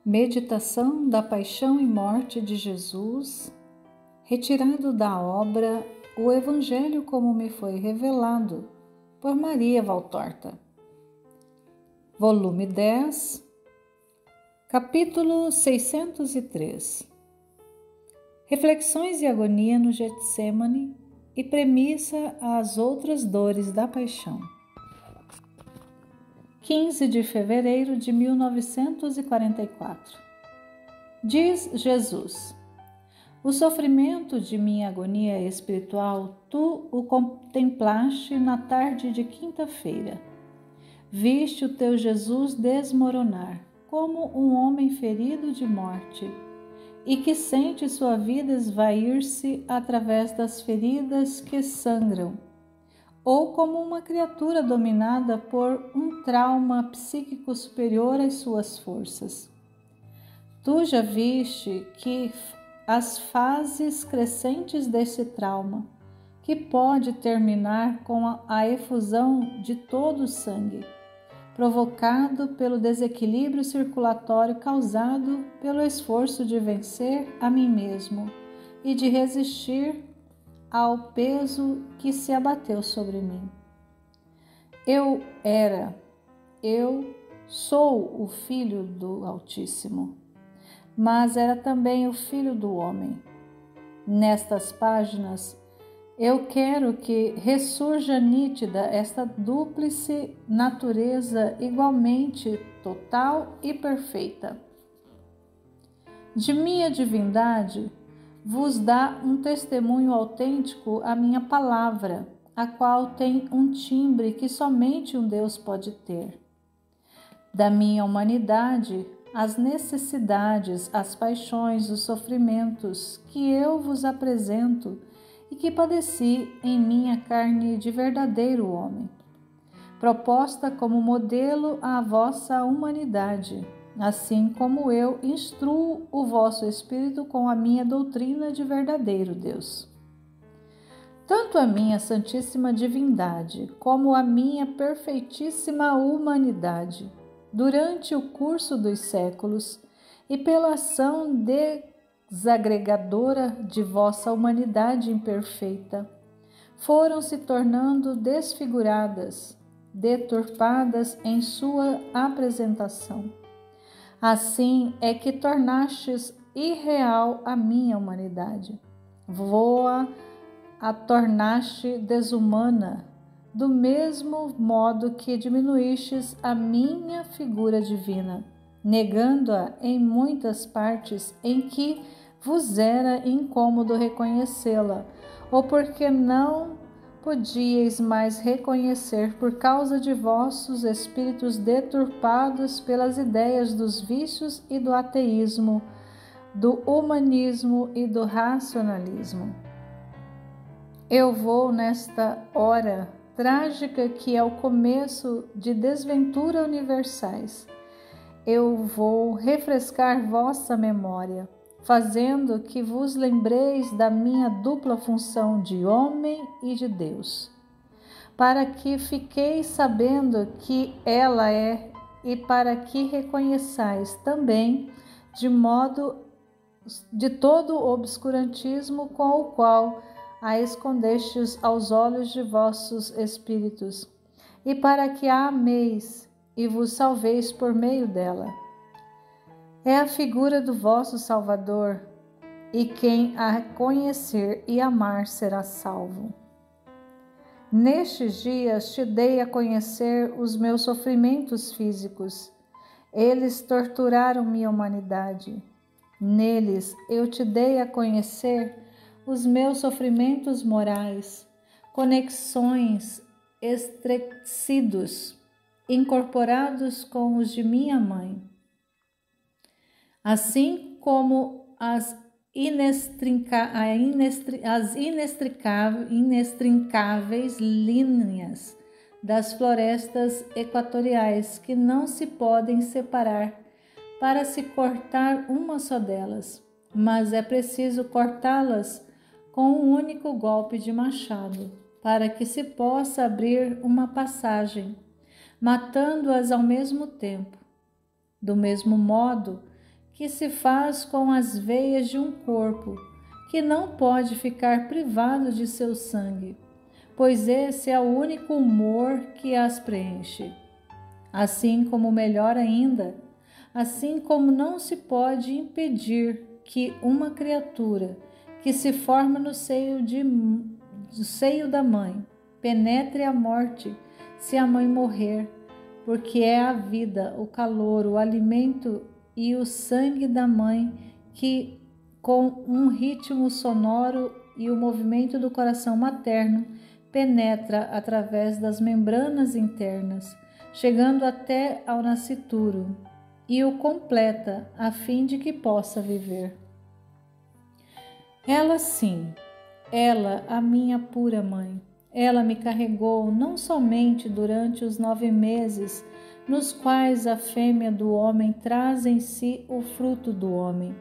Meditação da paixão e morte de Jesus, retirado da obra O Evangelho como me foi revelado, por Maria Valtorta. Volume 10, capítulo 603. Reflexões e agonia no Getsemane e premissa às outras dores da paixão. 15 de fevereiro de 1944. Diz Jesus: o sofrimento de minha agonia espiritual tu o contemplaste na tarde de quinta-feira. Viste o teu Jesus desmoronar, como um homem ferido de morte, e que sente sua vida esvair-se através das feridas que sangram, ou como uma criatura dominada por um trauma psíquico superior às suas forças. Tu já viste que as fases crescentes desse trauma, que pode terminar com a efusão de todo o sangue, provocado pelo desequilíbrio circulatório causado pelo esforço de vencer a mim mesmo e de resistir ao peso que se abateu sobre mim. Eu sou o Filho do Altíssimo, mas era também o Filho do Homem. Nestas páginas, eu quero que ressurja nítida esta dúplice natureza igualmente total e perfeita. De minha divindade, vos dá um testemunho autêntico a minha palavra, a qual tem um timbre que somente um Deus pode ter. Da minha humanidade, as necessidades, as paixões, os sofrimentos que eu vos apresento e que padeci em minha carne de verdadeiro homem, proposta como modelo à vossa humanidade, assim como eu instruo o vosso espírito com a minha doutrina de verdadeiro Deus. Tanto a minha santíssima divindade como a minha perfeitíssima humanidade, durante o curso dos séculos e pela ação desagregadora de vossa humanidade imperfeita, foram se tornando desfiguradas, deturpadas em sua apresentação. Assim é que tornastes irreal a minha humanidade. A tornaste desumana, do mesmo modo que diminuístes a minha figura divina, negando-a em muitas partes em que vos era incômodo reconhecê-la, ou porque não podíeis mais reconhecer por causa de vossos espíritos deturpados pelas ideias dos vícios e do ateísmo, do humanismo e do racionalismo. Eu vou nesta hora trágica que é o começo de desventura universais. Eu vou refrescar vossa memória, fazendo que vos lembreis da minha dupla função de homem e de Deus, para que fiqueis sabendo que ela é e para que reconheçais também de todo o obscurantismo com o qual a escondestes aos olhos de vossos espíritos, e para que a ameis e vos salveis por meio dela. É a figura do vosso Salvador, e quem a conhecer e amar será salvo. Nestes dias te dei a conhecer os meus sofrimentos físicos. Eles torturaram minha humanidade. Neles eu te dei a conhecer os meus sofrimentos morais, conexões estrecidos, incorporados com os de minha mãe, assim como as inextricáveis linhas das florestas equatoriais que não se podem separar para se cortar uma só delas, mas é preciso cortá-las com um único golpe de machado, para que se possa abrir uma passagem, matando-as ao mesmo tempo. Do mesmo modo que se faz com as veias de um corpo, que não pode ficar privado de seu sangue, pois esse é o único humor que as preenche. Assim como melhor ainda, assim como não se pode impedir que uma criatura que se forma no seio da mãe penetre a morte se a mãe morrer, porque é a vida, o calor, o alimento e o sangue da mãe que, com um ritmo sonoro e o movimento do coração materno, penetra através das membranas internas, chegando até ao nascituro, e o completa a fim de que possa viver. Ela sim, ela, a minha pura mãe, ela me carregou não somente durante os 9 meses nos quais a fêmea do homem traz em si o fruto do homem,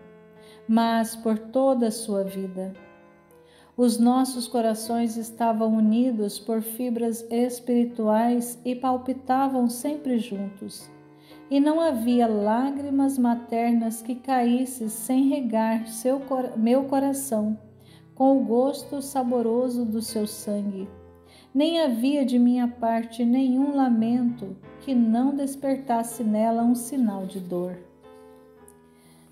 mas por toda a sua vida. Os nossos corações estavam unidos por fibras espirituais e palpitavam sempre juntos, e não havia lágrimas maternas que caíssem sem regar meu coração com o gosto saboroso do seu sangue. Nem havia de minha parte nenhum lamento que não despertasse nela um sinal de dor.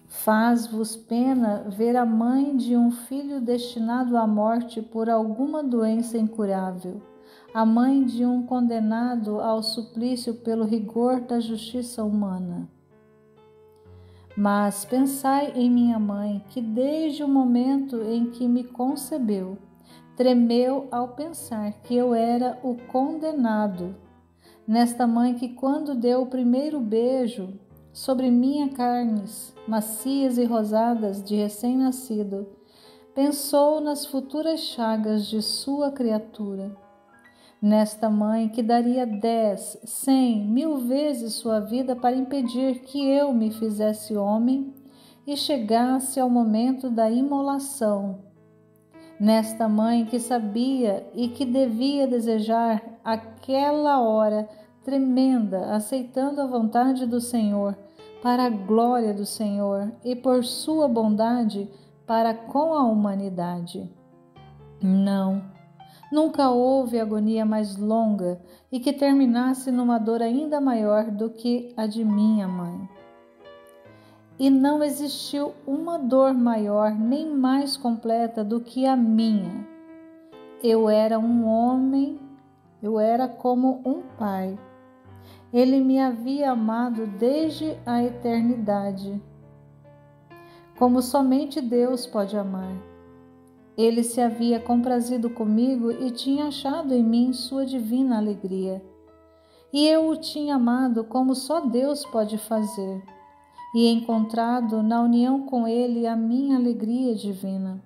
Faz-vos pena ver a mãe de um filho destinado à morte por alguma doença incurável, a mãe de um condenado ao suplício pelo rigor da justiça humana. Mas pensai em minha mãe, que desde o momento em que me concebeu, tremeu ao pensar que eu era o condenado. Nesta mãe que, quando deu o primeiro beijo sobre minhas carnes macias e rosadas de recém-nascido, pensou nas futuras chagas de sua criatura. Nesta mãe que daria 10, 100, 1000 vezes sua vida para impedir que eu me fizesse homem e chegasse ao momento da imolação. Nesta mãe que sabia e que devia desejar aquela hora tremenda, aceitando a vontade do Senhor, para a glória do Senhor e por sua bondade para com a humanidade. Não, nunca houve agonia mais longa e que terminasse numa dor ainda maior do que a de minha mãe. E não existiu uma dor maior nem mais completa do que a minha. Eu era um homem, eu era como um pai. Ele me havia amado desde a eternidade, como somente Deus pode amar. Ele se havia comprazido comigo e tinha achado em mim sua divina alegria. E eu o tinha amado como só Deus pode fazer, e encontrado na união com ele a minha alegria divina.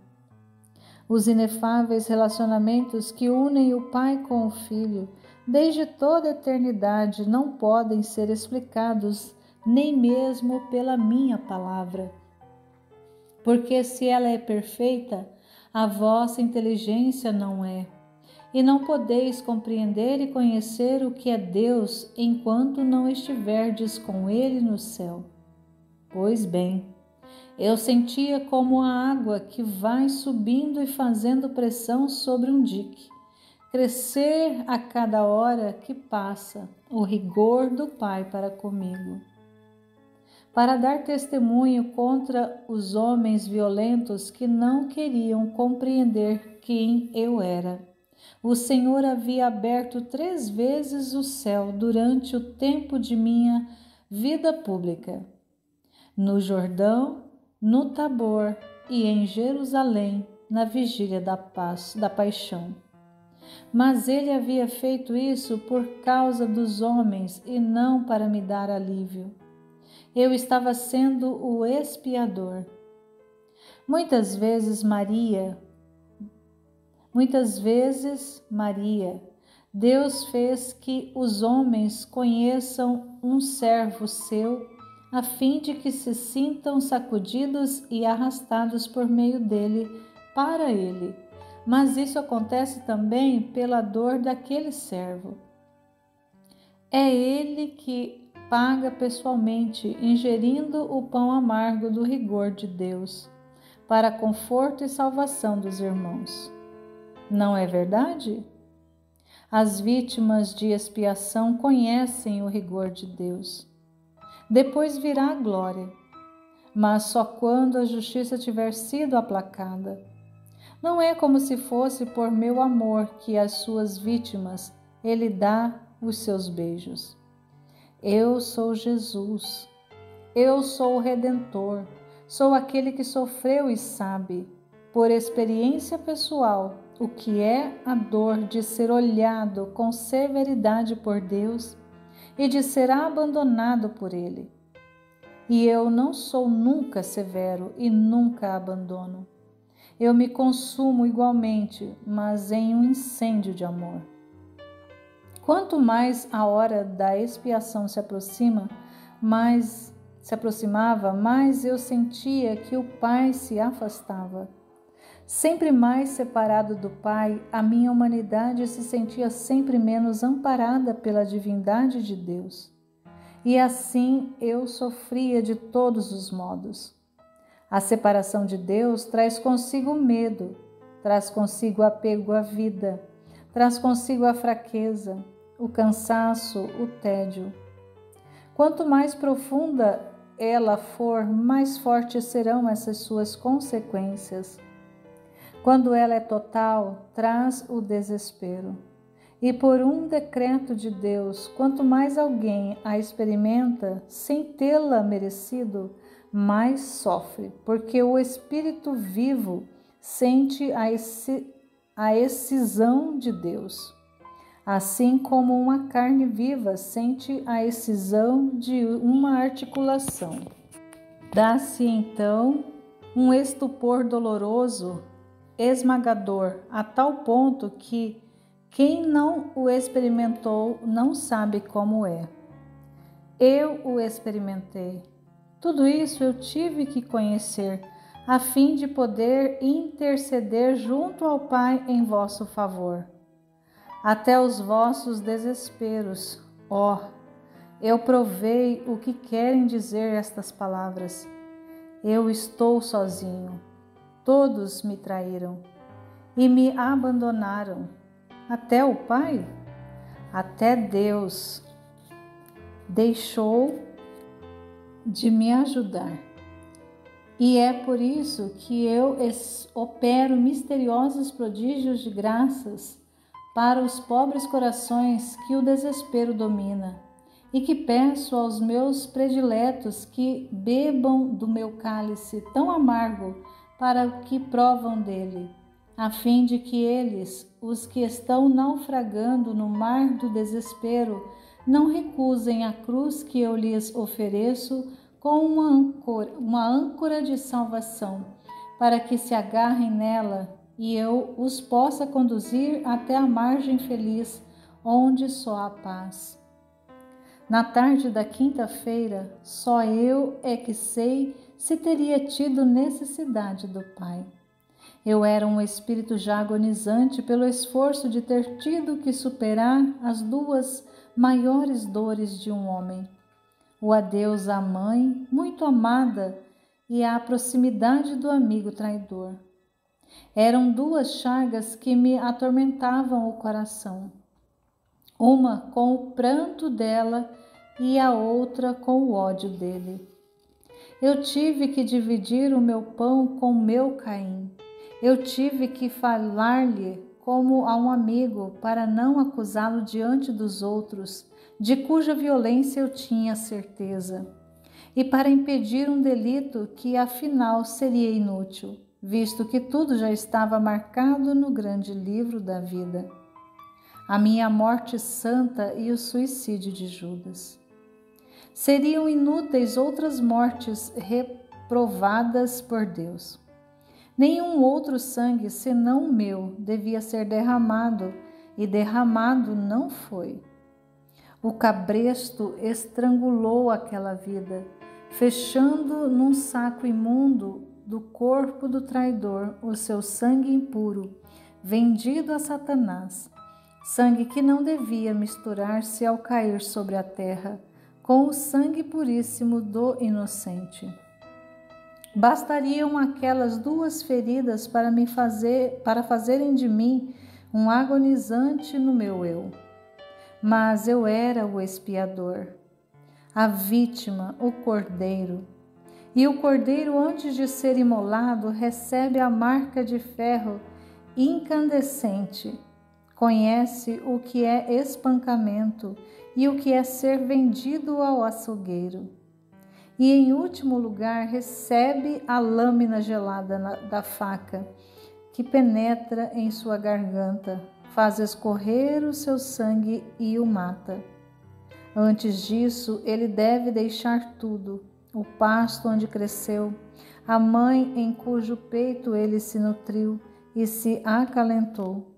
Os inefáveis relacionamentos que unem o Pai com o Filho desde toda a eternidade não podem ser explicados nem mesmo pela minha palavra. Porque se ela é perfeita, a vossa inteligência não é, e não podeis compreender e conhecer o que é Deus enquanto não estiverdes com Ele no céu. Pois bem, eu sentia como a água que vai subindo e fazendo pressão sobre um dique, crescer a cada hora que passa o rigor do Pai para comigo. Para dar testemunho contra os homens violentos que não queriam compreender quem eu era, o Senhor havia aberto 3 vezes o céu durante o tempo de minha vida pública. No Jordão, no Tabor e em Jerusalém, na vigília da paixão. Mas ele havia feito isso por causa dos homens e não para me dar alívio. Eu estava sendo o expiador. Muitas vezes, Maria, Deus fez que os homens conheçam um servo seu, a fim de que se sintam sacudidos e arrastados por meio dele para ele. Mas isso acontece também pela dor daquele servo. É ele que paga pessoalmente, ingerindo o pão amargo do rigor de Deus, para conforto e salvação dos irmãos. Não é verdade? As vítimas de expiação conhecem o rigor de Deus. Depois virá a glória, mas só quando a justiça tiver sido aplacada. Não é como se fosse por meu amor que às suas vítimas ele dá os seus beijos. Eu sou Jesus, eu sou o Redentor, sou aquele que sofreu e sabe, por experiência pessoal, o que é a dor de ser olhado com severidade por Deus e de ser abandonado por Ele. E eu não sou nunca severo e nunca abandono. Eu me consumo igualmente, mas em um incêndio de amor. Quanto mais a hora da expiação se aproximava, mais eu sentia que o Pai se afastava. Sempre mais separado do Pai, a minha humanidade se sentia sempre menos amparada pela divindade de Deus. E assim eu sofria de todos os modos. A separação de Deus traz consigo o medo, traz consigo o apego à vida, traz consigo a fraqueza, o cansaço, o tédio. Quanto mais profunda ela for, mais fortes serão essas suas consequências. Quando ela é total, traz o desespero. E por um decreto de Deus, quanto mais alguém a experimenta sem tê-la merecido, mais sofre, porque o espírito vivo sente a excisão de Deus, assim como uma carne viva sente a excisão de uma articulação. Dá-se então um estupor doloroso, esmagador, a tal ponto que quem não o experimentou não sabe como é. Eu o experimentei. Tudo isso eu tive que conhecer, a fim de poder interceder junto ao Pai em vosso favor. Até os vossos desesperos, ó, eu provei o que querem dizer estas palavras. Eu estou sozinho. Todos me traíram e me abandonaram. Até o Pai? Até Deus deixou de me ajudar. E é por isso que eu opero misteriosos prodígios de graças para os pobres corações que o desespero domina, e que peço aos meus prediletos que bebam do meu cálice tão amargo para o que provam dele, a fim de que eles, os que estão naufragando no mar do desespero, não recusem a cruz que eu lhes ofereço com uma âncora de salvação, para que se agarrem nela e eu os possa conduzir até a margem feliz, onde só há paz. Na tarde da quinta-feira, só eu é que sei se teria tido necessidade do Pai. Eu era um espírito já agonizante pelo esforço de ter tido que superar as duas maiores dores de um homem: o adeus à mãe, muito amada, e a proximidade do amigo traidor. Eram duas chagas que me atormentavam o coração, uma com o pranto dela e a outra com o ódio dele. Eu tive que dividir o meu pão com meu Caim. Eu tive que falar-lhe como a um amigo para não acusá-lo diante dos outros, de cuja violência eu tinha certeza, e para impedir um delito que afinal seria inútil, visto que tudo já estava marcado no grande livro da vida. A minha morte santa e o suicídio de Judas. Seriam inúteis outras mortes reprovadas por Deus. Nenhum outro sangue, senão o meu, devia ser derramado, e derramado não foi. O cabresto estrangulou aquela vida, fechando num saco imundo do corpo do traidor o seu sangue impuro, vendido a Satanás, sangue que não devia misturar-se ao cair sobre a terra, com o sangue puríssimo do inocente. Bastariam aquelas 2 feridas para fazerem de mim um agonizante no meu eu. Mas eu era o expiador, a vítima, o cordeiro. E o cordeiro, antes de ser imolado, recebe a marca de ferro incandescente. Conhece o que é espancamento e o que é ser vendido ao açougueiro. E, em último lugar, recebe a lâmina gelada da faca, que penetra em sua garganta, faz escorrer o seu sangue e o mata. Antes disso, ele deve deixar tudo: o pasto onde cresceu, a mãe em cujo peito ele se nutriu e se acalentou,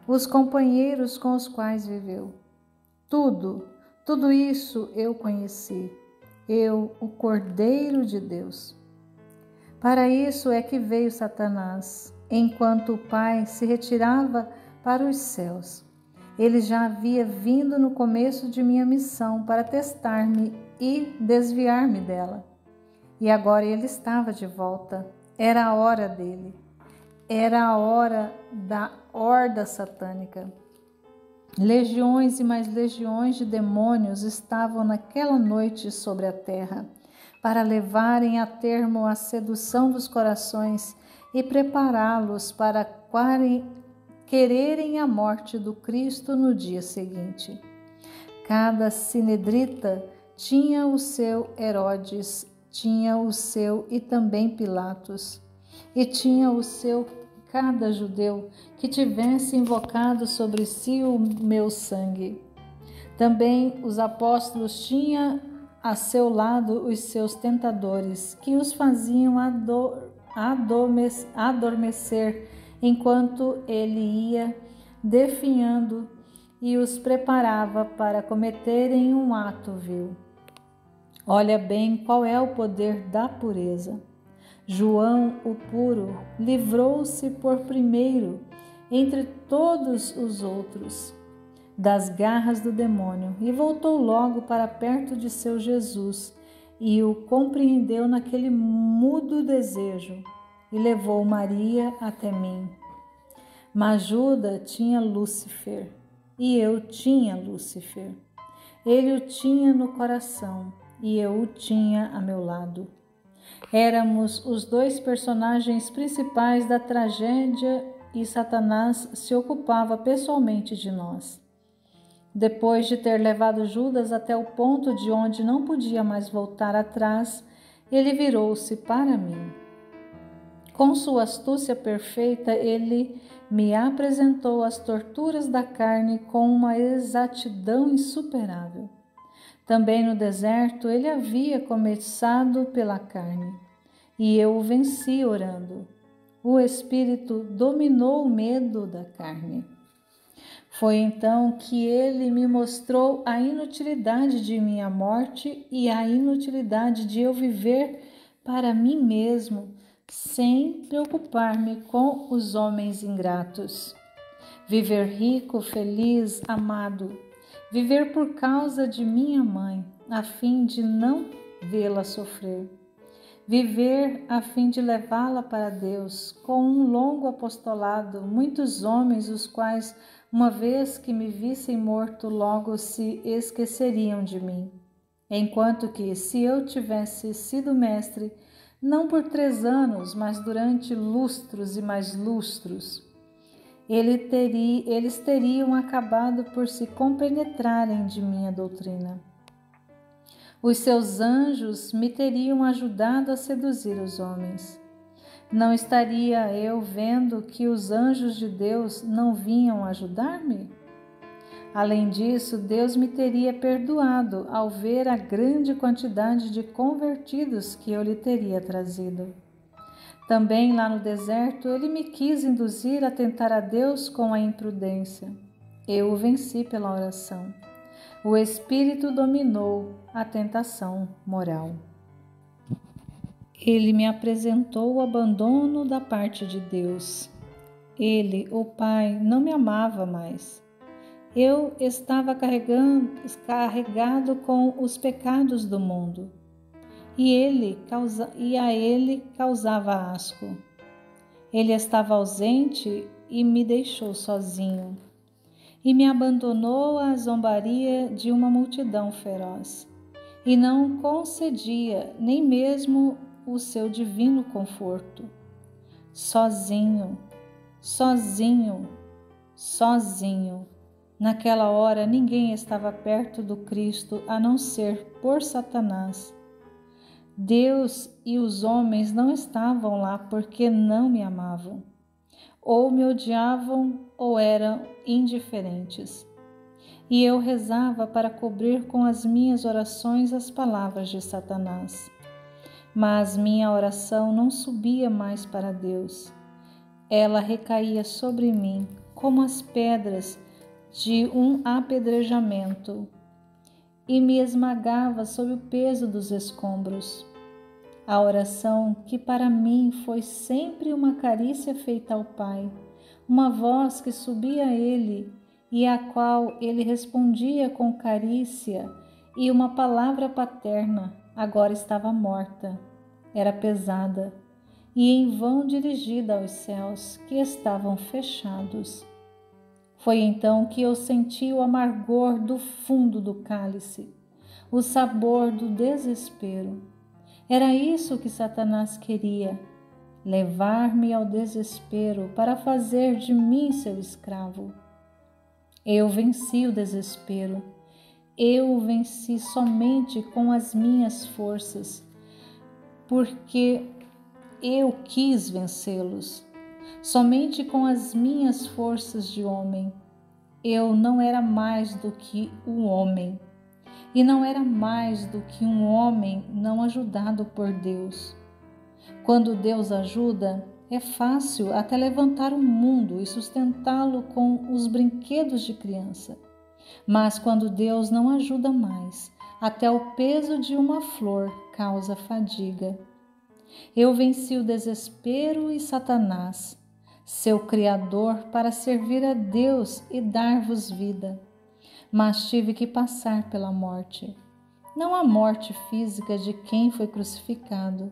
os companheiros com os quais viveu. Tudo isso eu conheci, eu, o Cordeiro de Deus. Para isso é que veio Satanás, enquanto o Pai se retirava para os céus. Ele já havia vindo no começo de minha missão para testar-me e desviar-me dela. E agora ele estava de volta. Era a hora dele. Era a hora da horda satânica. Legiões e mais legiões de demônios estavam naquela noite sobre a terra, para levarem a termo a sedução dos corações e prepará-los para quererem a morte do Cristo no dia seguinte. Cada sinedrita tinha o seu Herodes, tinha o seu e também Pilatos, e tinha o seu cada judeu que tivesse invocado sobre si o meu sangue. Também os apóstolos tinham a seu lado os seus tentadores, que os faziam adormecer enquanto ele ia definhando e os preparava para cometerem um ato vil. Olha bem qual é o poder da pureza. João, o puro, livrou-se por primeiro, entre todos os outros, das garras do demônio e voltou logo para perto de seu Jesus e o compreendeu naquele mudo desejo e levou Maria até mim. Mas Judas tinha Lúcifer e eu tinha Lúcifer. Ele o tinha no coração e eu o tinha a meu lado. Éramos os 2 personagens principais da tragédia e Satanás se ocupava pessoalmente de nós. Depois de ter levado Judas até o ponto de onde não podia mais voltar atrás, ele virou-se para mim. Com sua astúcia perfeita, ele me apresentou as torturas da carne com uma exatidão insuperável. Também no deserto ele havia começado pela carne, e eu o venci orando. O Espírito dominou o medo da carne. Foi então que ele me mostrou a inutilidade de minha morte e a inutilidade de eu viver para mim mesmo, sem preocupar-me com os homens ingratos. Viver rico, feliz, amado. Viver por causa de minha mãe, a fim de não vê-la sofrer. Viver a fim de levá-la para Deus, com um longo apostolado, muitos homens, os quais, uma vez que me vissem morto, logo se esqueceriam de mim. Enquanto que, se eu tivesse sido mestre, não por 3 anos, mas durante lustros e mais lustros, eles teriam acabado por se compenetrarem de minha doutrina. Os seus anjos me teriam ajudado a seduzir os homens. Não estaria eu vendo que os anjos de Deus não vinham ajudar-me? Além disso, Deus me teria perdoado ao ver a grande quantidade de convertidos que eu lhe teria trazido. Também lá no deserto, ele me quis induzir a tentar a Deus com a imprudência. Eu o venci pela oração. O Espírito dominou a tentação moral. Ele me apresentou o abandono da parte de Deus. Ele, o Pai, não me amava mais. Eu estava carregado com os pecados do mundo, e a ele causava asco. Ele estava ausente e me deixou sozinho, e me abandonou à zombaria de uma multidão feroz, e não concedia nem mesmo o seu divino conforto. Sozinho, sozinho, sozinho. Naquela hora ninguém estava perto do Cristo a não ser por Satanás. Deus e os homens não estavam lá porque não me amavam. Ou me odiavam ou eram indiferentes. E eu rezava para cobrir com as minhas orações as palavras de Satanás. Mas minha oração não subia mais para Deus. Ela recaía sobre mim como as pedras de um apedrejamento e me esmagava sob o peso dos escombros. A oração, que para mim foi sempre uma carícia feita ao Pai, uma voz que subia a Ele e à qual Ele respondia com carícia e uma palavra paterna, agora estava morta, era pesada e em vão dirigida aos céus que estavam fechados. Foi então que eu senti o amargor do fundo do cálice, o sabor do desespero. Era isso que Satanás queria, levar-me ao desespero para fazer de mim seu escravo. Eu venci o desespero. Eu o venci somente com as minhas forças, porque eu quis vencê-los. Somente com as minhas forças de homem. Eu não era mais do que um homem. E não era mais do que um homem não ajudado por Deus. Quando Deus ajuda, é fácil até levantar o mundo e sustentá-lo com os brinquedos de criança. Mas quando Deus não ajuda mais, até o peso de uma flor causa fadiga. Eu venci o desespero e Satanás, seu Criador, para servir a Deus e dar-vos vida. Mas tive que passar pela morte. Não a morte física de quem foi crucificado.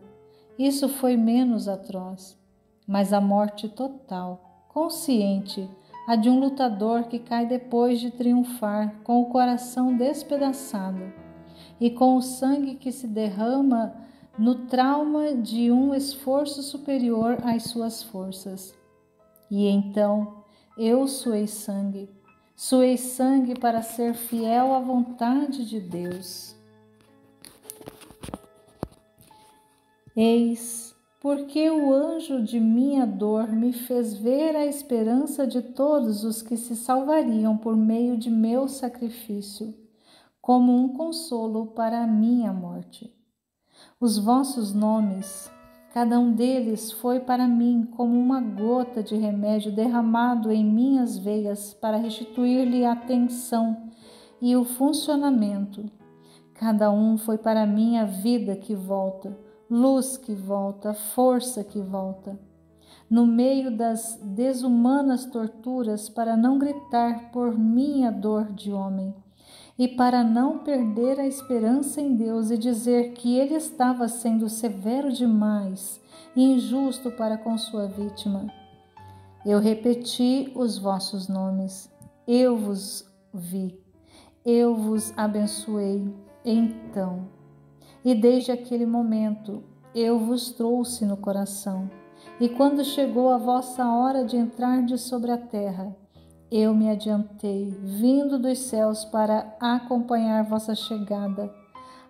Isso foi menos atroz. Mas a morte total, consciente, a de um lutador que cai depois de triunfar com o coração despedaçado e com o sangue que se derrama no trauma de um esforço superior às suas forças. E então eu suei sangue para ser fiel à vontade de Deus. Eis, porque o anjo de minha dor me fez ver a esperança de todos os que se salvariam por meio de meu sacrifício, como um consolo para a minha morte. Os vossos nomes, cada um deles foi para mim como uma gota de remédio derramado em minhas veias para restituir-lhe a tensão e o funcionamento. Cada um foi para mim a vida que volta, luz que volta, força que volta. No meio das desumanas torturas, para não gritar por minha dor de homem, e para não perder a esperança em Deus e dizer que Ele estava sendo severo demais e injusto para com sua vítima. Eu repeti os vossos nomes, eu vos vi, eu vos abençoei então. E desde aquele momento eu vos trouxe no coração. E quando chegou a vossa hora de entrardes sobre a terra, eu me adiantei, vindo dos céus para acompanhar vossa chegada,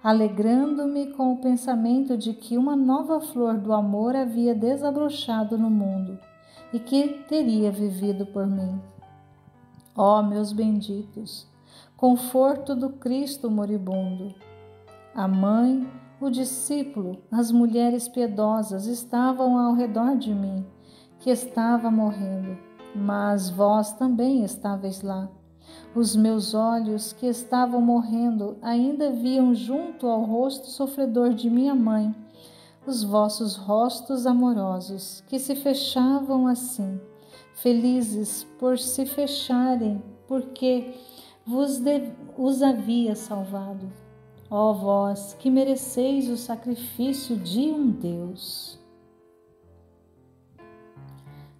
alegrando-me com o pensamento de que uma nova flor do amor havia desabrochado no mundo e que teria vivido por mim. Ó meus benditos, conforto do Cristo moribundo! A mãe, o discípulo, as mulheres piedosas estavam ao redor de mim, que estava morrendo, mas vós também estáveis lá. Os meus olhos, que estavam morrendo, ainda viam junto ao rosto sofredor de minha mãe os vossos rostos amorosos, que se fechavam assim, felizes por se fecharem porque os havia salvado. Ó vós que mereceis o sacrifício de um Deus.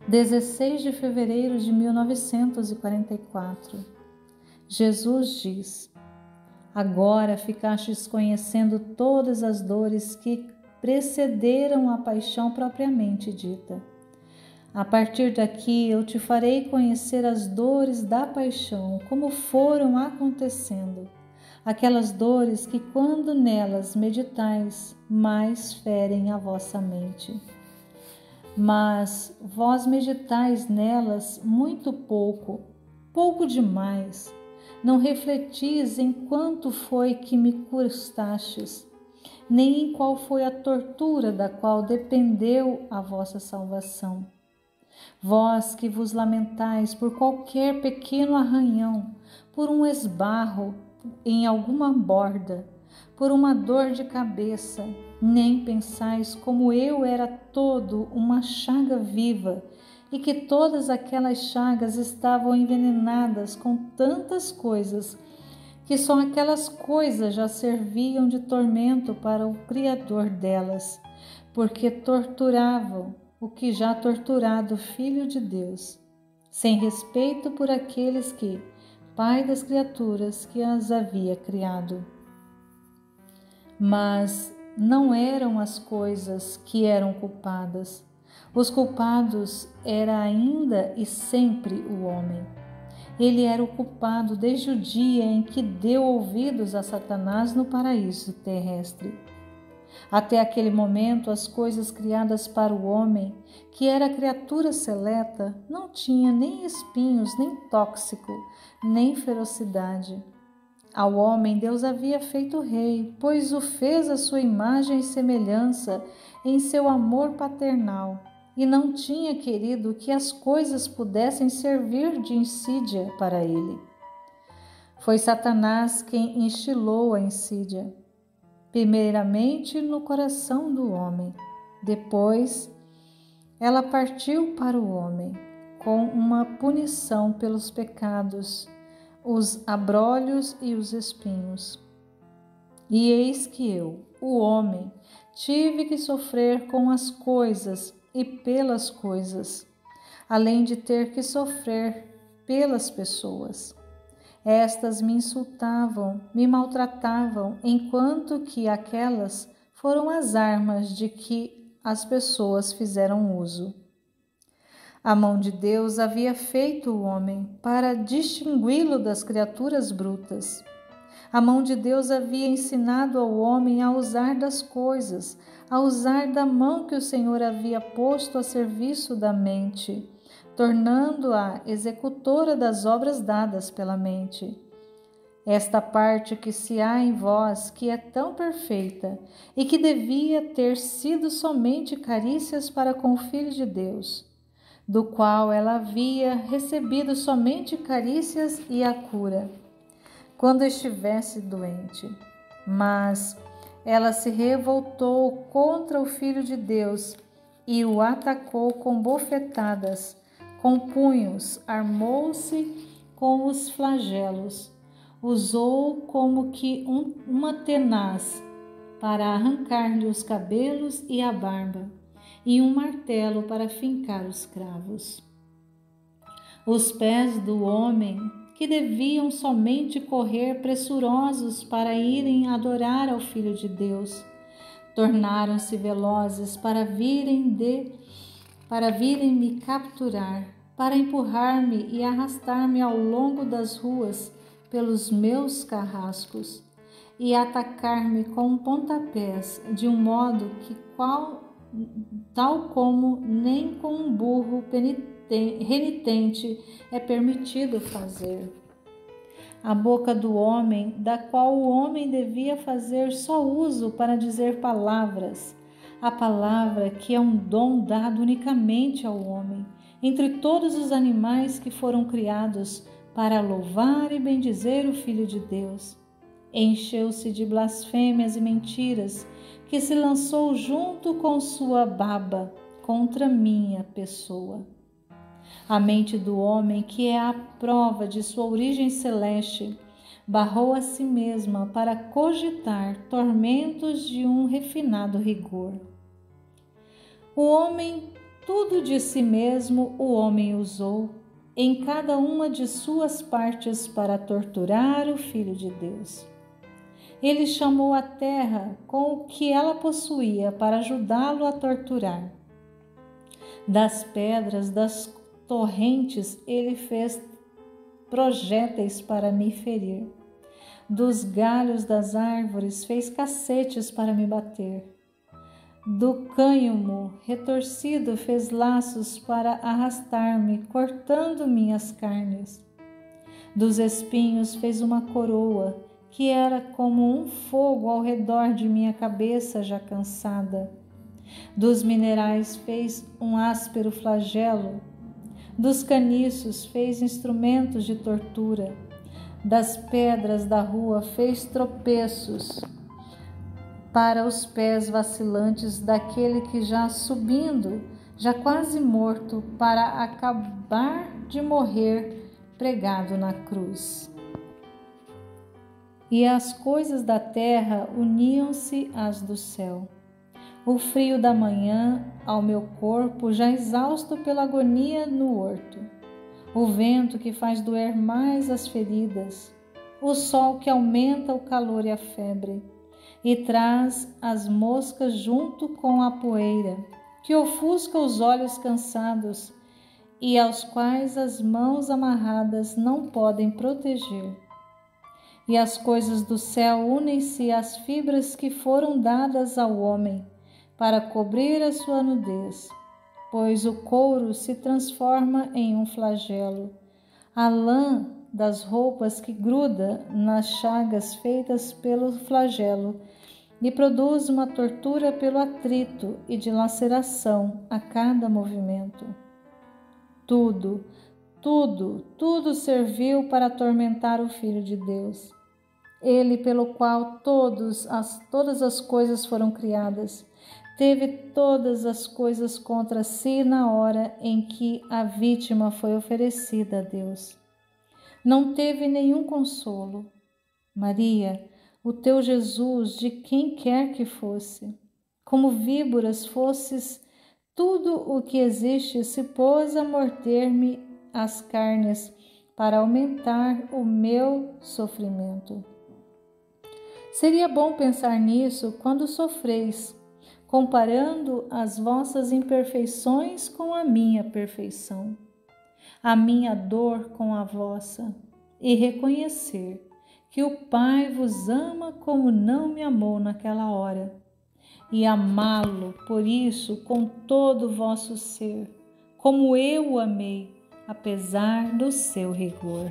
16 de fevereiro de 1944. Jesus diz: agora ficastes conhecendo todas as dores que precederam a paixão propriamente dita. A partir daqui eu te farei conhecer as dores da paixão, como foram acontecendo, aquelas dores que, quando nelas meditais, mais ferem a vossa mente. Mas vós meditais nelas muito pouco, pouco demais. Não refletis em quanto foi que me custastes, nem em qual foi a tortura da qual dependeu a vossa salvação. Vós que vos lamentais por qualquer pequeno arranhão, por um esbarro em alguma borda, por uma dor de cabeça, nem pensais como eu era todo uma chaga viva e que todas aquelas chagas estavam envenenadas com tantas coisas, que só aquelas coisas já serviam de tormento para o Criador delas, porque torturavam o que já torturado Filho de Deus, sem respeito por aqueles que, Pai das criaturas que as havia criado. Mas não eram as coisas que eram culpadas. Os culpados era ainda e sempre o homem. Ele era o culpado desde o dia em que deu ouvidos a Satanás no paraíso terrestre. Até aquele momento, as coisas criadas para o homem, que era criatura seleta, não tinha nem espinhos, nem tóxico, nem ferocidade. Ao homem Deus havia feito rei, pois o fez à sua imagem e semelhança em seu amor paternal, e não tinha querido que as coisas pudessem servir de insídia para ele. Foi Satanás quem instilou a insídia, primeiramente no coração do homem, depois ela partiu para o homem, com uma punição pelos pecados, os abrolhos e os espinhos. E eis que eu, o homem, tive que sofrer com as coisas e pelas coisas, além de ter que sofrer pelas pessoas. Estas me insultavam, me maltratavam, enquanto que aquelas foram as armas de que as pessoas fizeram uso. A mão de Deus havia feito o homem para distingui-lo das criaturas brutas. A mão de Deus havia ensinado ao homem a usar das coisas, a usar da mão que o Senhor havia posto a serviço da mente, tornando-a executora das obras dadas pela mente. Esta parte que se há em vós, que é tão perfeita e que devia ter sido somente carícias para com o Filho de Deus, do qual ela havia recebido somente carícias e a cura, quando estivesse doente. Mas ela se revoltou contra o Filho de Deus e o atacou com bofetadas, com punhos, armou-se com os flagelos, usou como que uma tenaz para arrancar-lhe os cabelos e a barba, e um martelo para fincar os cravos. Os pés do homem, que deviam somente correr pressurosos para irem adorar ao Filho de Deus, tornaram-se velozes para virem me capturar, para empurrar-me e arrastar-me ao longo das ruas pelos meus carrascos e atacar-me com pontapés, de um modo que tal como nem com um burro renitente é permitido fazer. A boca do homem, da qual o homem devia fazer só uso para dizer palavras, a palavra que é um dom dado unicamente ao homem, entre todos os animais que foram criados para louvar e bendizer o Filho de Deus, encheu-se de blasfêmias e mentiras, que se lançou junto com sua baba contra minha pessoa. A mente do homem, que é a prova de sua origem celeste, barrou a si mesma para cogitar tormentos de um refinado rigor. O homem, tudo de si mesmo o homem usou, em cada uma de suas partes para torturar o Filho de Deus. Ele chamou a terra com o que ela possuía para ajudá-lo a torturar. Das pedras, das torrentes, ele fez projéteis para me ferir. Dos galhos das árvores, fez cacetes para me bater. Do cânhamo retorcido, fez laços para arrastar-me, cortando minhas carnes. Dos espinhos, fez uma coroa, que era como um fogo ao redor de minha cabeça já cansada. Dos minerais fez um áspero flagelo. Dos caniços fez instrumentos de tortura. Das pedras da rua fez tropeços para os pés vacilantes daquele que já subindo, já quase morto, para acabar de morrer pregado na cruz. E as coisas da terra uniam-se às do céu. O frio da manhã ao meu corpo, já exausto pela agonia no horto. O vento que faz doer mais as feridas. O sol que aumenta o calor e a febre. E traz as moscas junto com a poeira, que ofusca os olhos cansados e aos quais as mãos amarradas não podem proteger. E as coisas do céu unem-se às fibras que foram dadas ao homem para cobrir a sua nudez, pois o couro se transforma em um flagelo. A lã das roupas que gruda nas chagas feitas pelo flagelo e produz uma tortura pelo atrito e dilaceração a cada movimento. Tudo serviu para atormentar o Filho de Deus. Ele pelo qual todas as coisas foram criadas, teve todas as coisas contra si na hora em que a vítima foi oferecida a Deus. Não teve nenhum consolo. Maria, o teu Jesus, de quem quer que fosse, como víboras fosses, tudo o que existe se pôs a morder-me as carnes para aumentar o meu sofrimento. Seria bom pensar nisso quando sofreis, comparando as vossas imperfeições com a minha perfeição, a minha dor com a vossa, e reconhecer que o Pai vos ama como não me amou naquela hora, e amá-lo por isso com todo o vosso ser, como eu o amei, apesar do seu rigor.